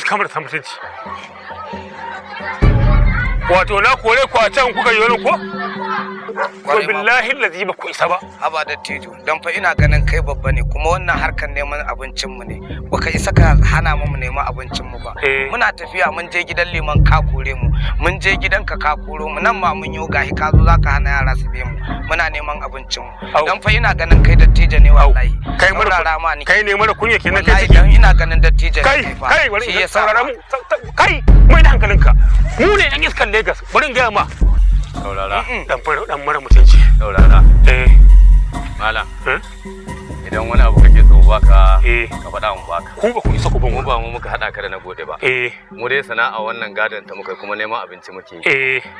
kamar ta mutunci. Wato na kore ku a can kuka yi wani ko? Ko billahi lazi ba ku isa ba. Haba da tijo, dan fa ina ganin kai babba ne kuma wannan harkar neman abincin mu ne. Baka isa ka hana mu neman abincin mu ba. Muna tafiya mun je gidan liman ka kore mu. Mun je gidanka ka koro mu nan ma mun yi gahi ka zo zaka hana yara su be mu. Muna neman abincin mu. Dan fa ina ganin kai da tijo ne wallahi. Kai mara ni. Kai ne mara kunya kenan kai ciki. Ina ganin da tijo ne fa. Kai bari in saurara mu. Kai mai da hankalinka. Mu ne yan iskan Lagos. Bari in ga ma. Saurara. Dan mara mutunci. Saurara. Malam. Idan wani abu kake so baka ka faɗa mu baka. Ku ba ku isa ku ban mu ba mu muka hada ka da na gode ba. Mu dai sana'a wannan gadon ta muka kuma neman abinci muke.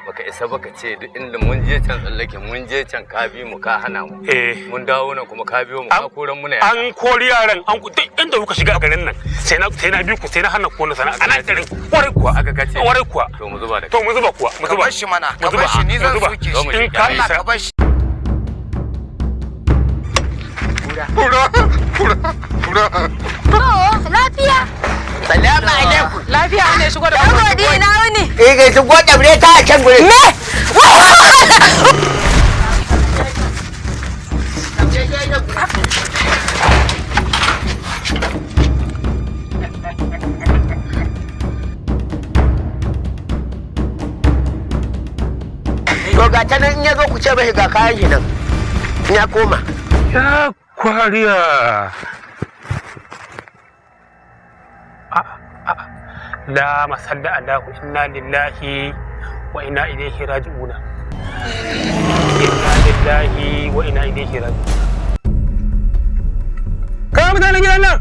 Baka isa baka ce duk inda mun je can tsallake mun je can ka bi mu ka hana mu. Mun dawo nan kuma ka biyo mu ka koran mu ne. An kori yaran an duk inda kuka shiga a garin nan sai na bi ku sai na hana ku wannan sana'a. Ana garin kwarai kuwa aka kace. Kwarai kuwa. To mu zuba da. To mu zuba kuwa. Mu zuba shi mana. Ka bar shi ni zan soke shi. In ka isa ka bar shi. Kura. Lafiya. Salamu alaikum. Lafiya ne shigo da gode ina wuni. Ga shigo da bre ta can gure. Me? To ga ta nan in ya zo ku ce bai ga kayan shi nan. Ya koma. Ya kwariya. La masalla Allahu inna lillahi wa inna ilaihi raji'un. Inna lillahi wa inna ilaihi raji'un. Ka mutanen gidan nan.